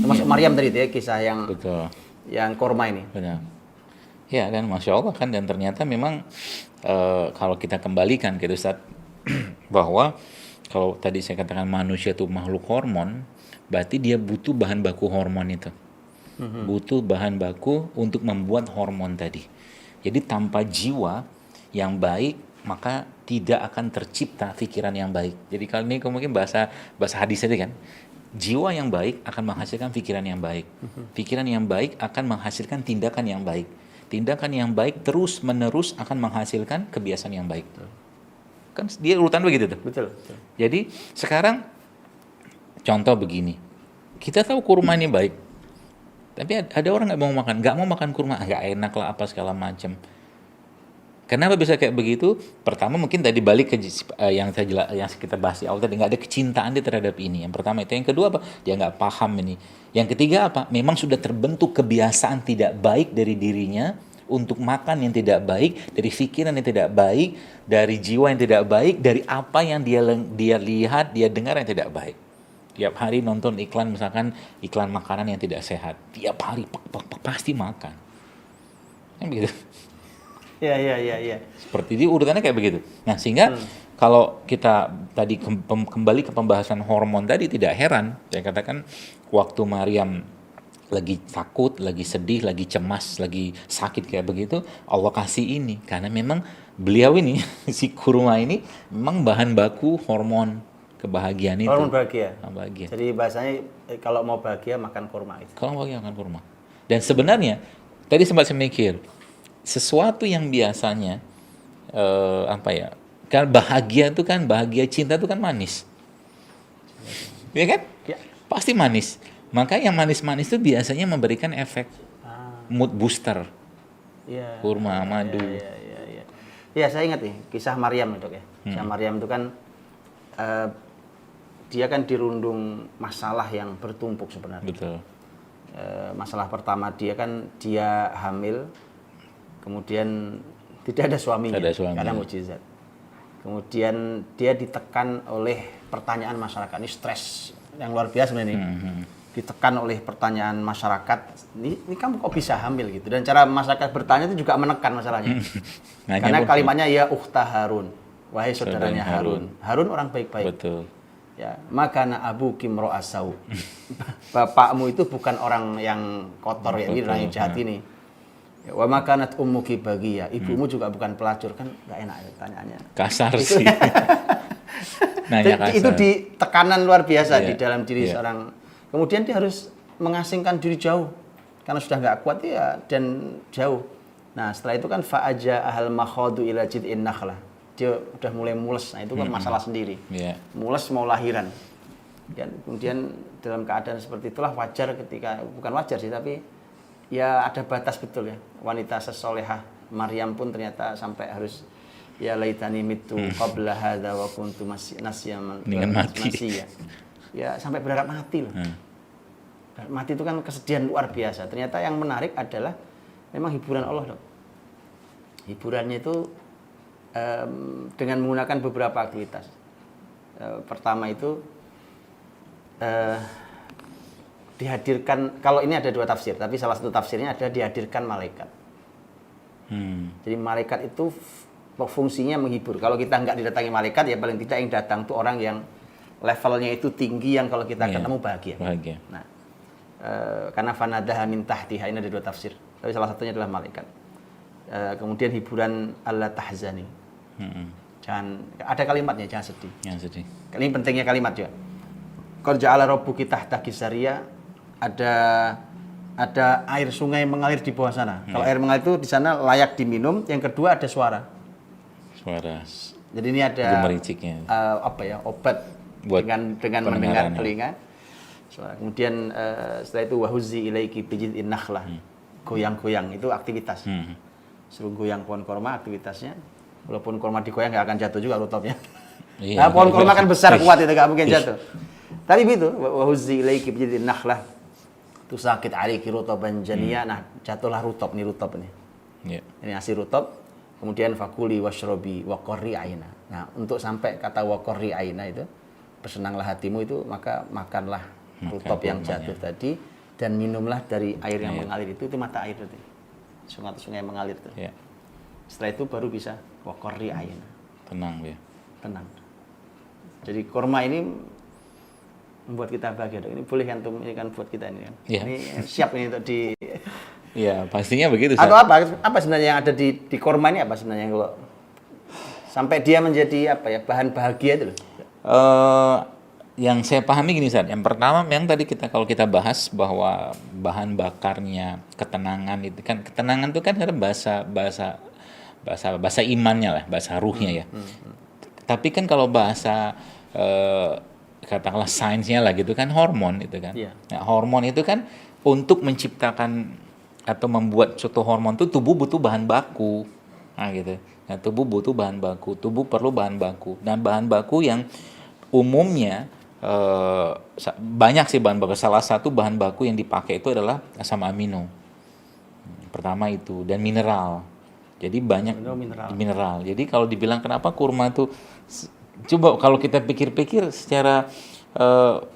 Termasuk Maryam tadi itu ya, kisah yang Betul. korma ini. Benar. Ya kan, Masya Allah kan, dan ternyata memang kalau kita kembalikan gitu Ustaz, bahwa kalau tadi saya katakan manusia itu makhluk hormon, berarti dia butuh bahan baku hormon itu. Butuh bahan baku untuk membuat hormon tadi. Jadi tanpa jiwa yang baik, maka tidak akan tercipta pikiran yang baik. Jadi kalau ini mungkin bahasa hadis tadi kan, jiwa yang baik akan menghasilkan pikiran yang baik. Pikiran yang baik akan menghasilkan tindakan yang baik. Tindakan yang baik terus menerus akan menghasilkan kebiasaan yang baik. Kan dia urutan begitu tuh. Betul, betul. Jadi sekarang contoh begini, kita tahu kurma ini baik, tapi ada orang nggak mau makan kurma, nggak enak lah apa segala macam. Kenapa bisa kayak begitu? Pertama mungkin tadi balik ke yang kita bahas di awal tadi, nggak ada kecintaan dia terhadap ini. Yang pertama itu. Yang kedua apa? Dia nggak paham ini. Yang ketiga apa? Memang sudah terbentuk kebiasaan tidak baik dari dirinya untuk makan yang tidak baik, dari pikiran yang tidak baik, dari jiwa yang tidak baik, dari apa yang dia lihat, dia dengar yang tidak baik. Tiap hari nonton iklan, misalkan iklan makanan yang tidak sehat, tiap hari pasti makan. Kan begitu. Iya. Seperti itu urutannya kayak begitu. Nah, sehingga kalau kita tadi kembali ke pembahasan hormon tadi, tidak heran saya katakan waktu Maryam lagi takut, lagi sedih, lagi cemas, lagi sakit kayak begitu, Allah kasih ini karena memang beliau ini si kurma ini memang bahan baku hormon kebahagiaan itu. Hormon bahagia. Bahagia. Jadi bahasanya kalau mau bahagia makan kurma itu. Kalau bahagia makan kurma. Dan sebenarnya tadi sempat saya mikir, sesuatu yang biasanya kan bahagia itu kan, bahagia cinta itu kan manis, ya kan? Ya. Pasti manis. Maka yang manis-manis itu biasanya memberikan efek mood booster. Iya. Kurma, madu. Iya. Ya, saya ingat nih kisah Maryam itu ya. Kisah Maryam itu kan dia kan dirundung masalah yang bertumpuk sebenarnya. Betul. Masalah pertama dia hamil, kemudian tidak ada suaminya, karena mukjizat. Kemudian dia ditekan oleh pertanyaan masyarakat, ini stres yang luar biasa ini. Ditekan oleh pertanyaan masyarakat, ini kamu kok bisa hamil gitu. Dan cara masyarakat bertanya itu juga menekan masalahnya. Karena kalimatnya ya ukhta Harun, wahai saudaranya Harun. Harun orang baik-baik. Betul. Ya, makana abu kimro asau. Bapakmu itu bukan orang yang kotor ya, ini orang yang jahat ini. Wa makanat ummuki bagiya, ibumu juga bukan pelacur, kan nggak enak ya pertanyaannya. Kasar sih. Nanya kasar. Itu di tekanan luar biasa di dalam diri seorang. Kemudian dia harus mengasingkan diri jauh karena sudah nggak kuat ya, dan jauh. Nah setelah itu kan fa'aja ahal makhadu ila jid'in nakhlah. Dia udah mulai mules. Nah itu kan masalah sendiri. Mules mau lahiran. Dan kemudian dalam keadaan seperti itulah wajar ketika, bukan wajar sih, tapi ya ada batas betul ya. Wanita sesolehah Maryam pun ternyata sampai harus ya laitani mitu qabla hadza wa kuntu nasyan mati. Ya sampai berharap mati loh. Mati itu kan kesedihan luar biasa. Ternyata yang menarik adalah memang hiburan Allah dong. Hiburannya itu dengan menggunakan beberapa aktivitas. Pertama itu dihadirkan, kalau ini ada dua tafsir, tapi salah satu tafsirnya adalah dihadirkan malaikat. Jadi malaikat itu fungsinya menghibur. Kalau kita nggak didatangi malaikat, ya paling tidak yang datang tuh orang yang levelnya itu tinggi, yang kalau kita ketemu bahagia. Nah, karena fanadaha min tahtiha, ini ada dua tafsir, tapi salah satunya adalah malaikat. Kemudian hiburan Allah tahzani. Jangan, ada kalimatnya, jangan sedih. Ini pentingnya kalimat juga. Qad ja'ala rabbuki tahta kisaria, ada air sungai mengalir di bawah sana. Kalau air mengalir itu di sana layak diminum. Yang kedua ada suara. Jadi ini ada obat buat dengan mendengar telinga. Suara. Kemudian setelah itu wahuzi ilaiki bijid'in nakhlah. Goyang-goyang itu aktivitas. Suruh goyang pohon korma aktivitasnya. Walaupun korma digoyang nggak akan jatuh juga rutopnya. Nah, pohon korma kan besar kuat, itu nggak mungkin jatuh. Tapi itu wahuzi ilaiki bijid'in nakhlah. Itu sakit aliki rutoban janiya. Nah, jatuhlah rutop nih. Ini nasi rutop. Kemudian fakuli washrobi waqarri aina. Nah, untuk sampai kata waqarri aina itu, bersenanglah hatimu itu, maka makanlah rutop yang jatuh tadi. dan minumlah dari air yang mengalir itu mata air berarti. Sungai atau sungai yang mengalir itu. Ya. Setelah itu baru bisa waqarri ayn. Tenang ya. Tenang. Jadi kurma ini membuat kita bahagia. Dok. Ini boleh kan tuh ini kan buat kita ini kan. Iya. Ini siap ini untuk di Iya, pastinya begitu. atau apa sebenarnya yang ada di kurma ini apa sebenarnya kalau sampai dia menjadi apa ya bahan bahagia itu loh. Yang saya pahami gini Ustaz, yang pertama yang tadi kalau kita bahas bahwa bahan bakarnya ketenangan itu kan, ketenangan itu kan ada bahasa imannya lah, bahasa ruhnya ya. Tapi kan kalau bahasa katakanlah sainsnya lah gitu kan hormon itu kan. Iya. Nah, hormon itu kan untuk menciptakan atau membuat suatu hormon itu tubuh butuh bahan baku. Nah gitu. Nah, tubuh butuh bahan baku, tubuh perlu bahan baku. Dan bahan baku yang umumnya banyak sih bahan baku. Salah satu bahan baku yang dipakai itu adalah asam amino. Pertama itu, dan mineral. Jadi banyak mineral. Jadi kalau dibilang kenapa kurma itu, coba kalau kita pikir-pikir secara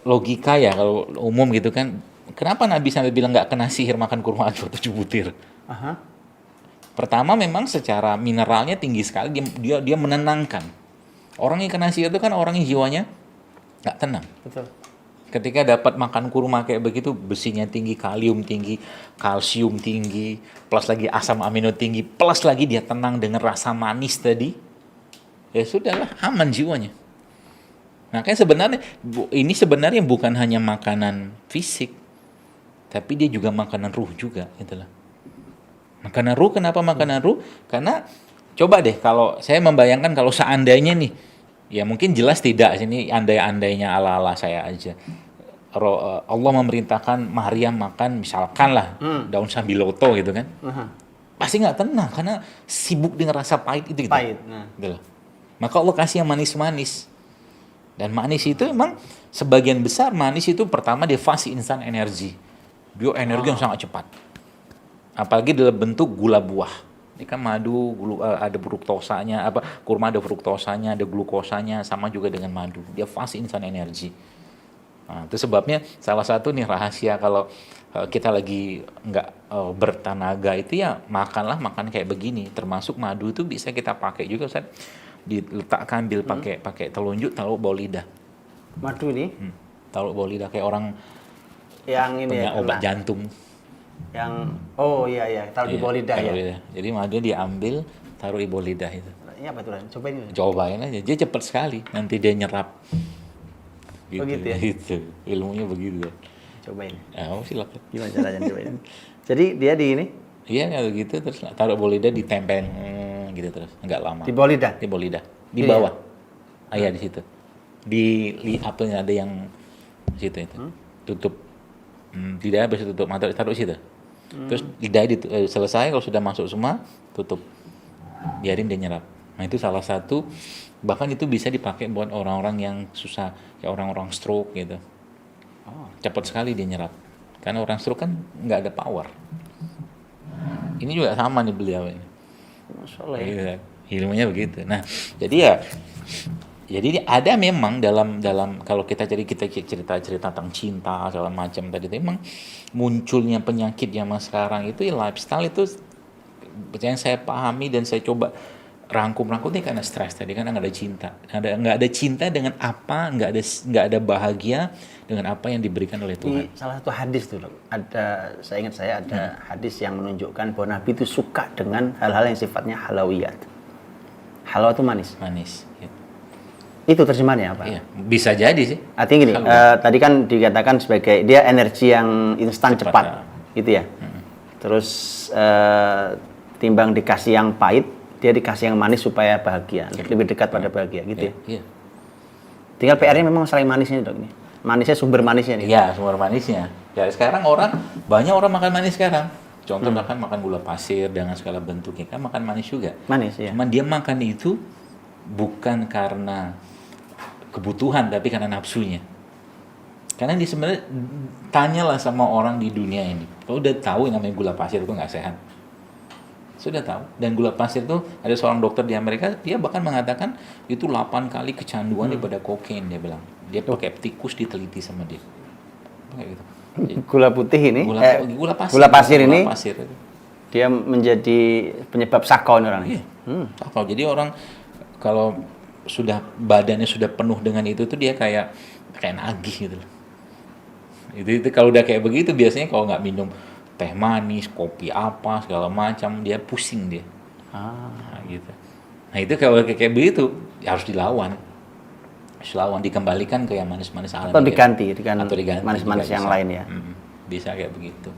logika ya, kalau umum gitu kan, kenapa Nabi sampai bilang nggak kena sihir makan kurma 7 butir? Aha. Pertama memang secara mineralnya tinggi sekali, dia menenangkan. Orang yang kena sihir itu kan orang yang jiwanya nggak tenang. Betul. Ketika dapat makan kurma kayak begitu, besinya tinggi, kalium tinggi, kalsium tinggi, plus lagi asam amino tinggi, plus lagi dia tenang dengan rasa manis tadi, ya sudahlah, aman jiwanya. Makanya ini sebenarnya bukan hanya makanan fisik, tapi dia juga makanan ruh juga, itulah. Makanan ruh, kenapa makanan ruh? Karena coba deh kalau saya membayangkan kalau seandainya nih, ya mungkin jelas tidak, sini andai-andainya ala-ala saya aja. Allah memerintahkan Maryam makan misalkan lah daun sambiloto gitu kan. Pasti nggak tenang karena sibuk dengan rasa pahit itu gitu. Pahit. Nah. Gitu. Maka Allah kasih yang manis-manis. Dan manis itu memang sebagian besar manis itu pertama dia fast instant energy. Bioenergi yang sangat cepat. Apalagi dalam bentuk gula buah. Ini kan madu, ada fruktosanya, kurma ada fruktosanya, ada glukosanya, sama juga dengan madu. Dia fast instant energy. Nah, itu sebabnya salah satu nih rahasia kalau kita lagi nggak bertenaga itu ya makan kayak begini. Termasuk madu itu bisa kita pakai juga, Ustaz. Diletakkan ambil pakai telunjuk, taruh bawah lidah. Madu ini? Taruh bawah lidah kayak orang yang ini punya ya, obat jantung. Yang taruh di bawah lidah ya. Lidah. Jadi madu diambil, taruh di bawah lidah itu. Ini apa tuh? Cobain ini. Cobain aja, dia cepat sekali. Nanti dia nyerap. Gitu, gitu ya? Gitu. Ilmunya begitu. Cobain. Silakan. Gimana caranya cobain? Jadi dia di ini? Iya, kalau gitu terus taruh bawah lidah, ditempelin gitu terus, enggak lama. Di bawah lidah? Di bawah lidah. Di bawah. Iya, di situ. Di apanya ada yang situ itu. Tutup. Lidah habis tutup, mata taruh situ. Terus lidah selesai, kalau sudah masuk semua, tutup. Biarin dia nyerap. Nah, itu salah satu, bahkan itu bisa dipakai buat orang-orang yang susah, kayak orang-orang stroke gitu. Cepat sekali dia nyerap. Karena orang stroke kan nggak ada power. Ini juga sama nih beliau ini. Masya Allah ya. Ilmunya begitu. Nah, jadi ada memang dalam kalau kita cerita tentang cinta segala macam tadi itu memang munculnya penyakit zaman sekarang itu lifestyle itu yang saya pahami dan saya coba rangkum ini karena stres tadi kan nggak ada cinta. Nggak ada cinta dengan apa, nggak ada bahagia dengan apa yang diberikan oleh Tuhan. Di salah satu hadis tuh, saya ingat ada hadis yang menunjukkan bahwa Nabi itu suka dengan hal-hal yang sifatnya halawiyat. Halwa itu manis. Manis. Ya. Itu terjemahannya apa? Iya, bisa jadi sih. Artinya gini, tadi kan dikatakan sebagai dia energi yang instan cepat, gitu ya. Terus timbang dikasih yang pahit, dia dikasih yang manis supaya bahagia, lebih dekat pada bahagia, gitu ya. Iya. Tinggal PR-nya memang selain manisnya dok ini. Manisnya sumber manisnya nih. Iya, sumber manisnya. Ya sekarang banyak orang makan manis sekarang. Contoh bahkan makan gula pasir dengan segala bentuknya kan makan manis juga. Manis ya. Cuman dia makan itu bukan karena kebutuhan tapi karena nafsunya. Karena dia sebenarnya tanyalah sama orang di dunia ini. Kalau udah tahu yang namanya gula pasir itu nggak sehat. Sudah tahu. Dan gula pasir itu ada seorang dokter di Amerika, dia bahkan mengatakan itu 8 kali kecanduan daripada kokain, dia bilang. Dia pakai tikus diteliti sama dia. Kayak gitu. Gula putih ini, Gula pasir. gula pasir ini, Gula pasir. dia menjadi penyebab sakau nih orang. Iya. Sakau. Jadi orang kalau sudah badannya sudah penuh dengan itu tuh dia kayak nagih gitu loh. Itu kalau udah kayak begitu biasanya kalau nggak minum teh manis, kopi apa segala macam dia pusing dia. Nah, gitu. Nah itu kalau kayak begitu ya harus dilawan. Dikembalikan ke yang manis-manis alami. Atau diganti dengan atau diganti manis-manis juga yang bisa. lain ya. Bisa kayak begitu.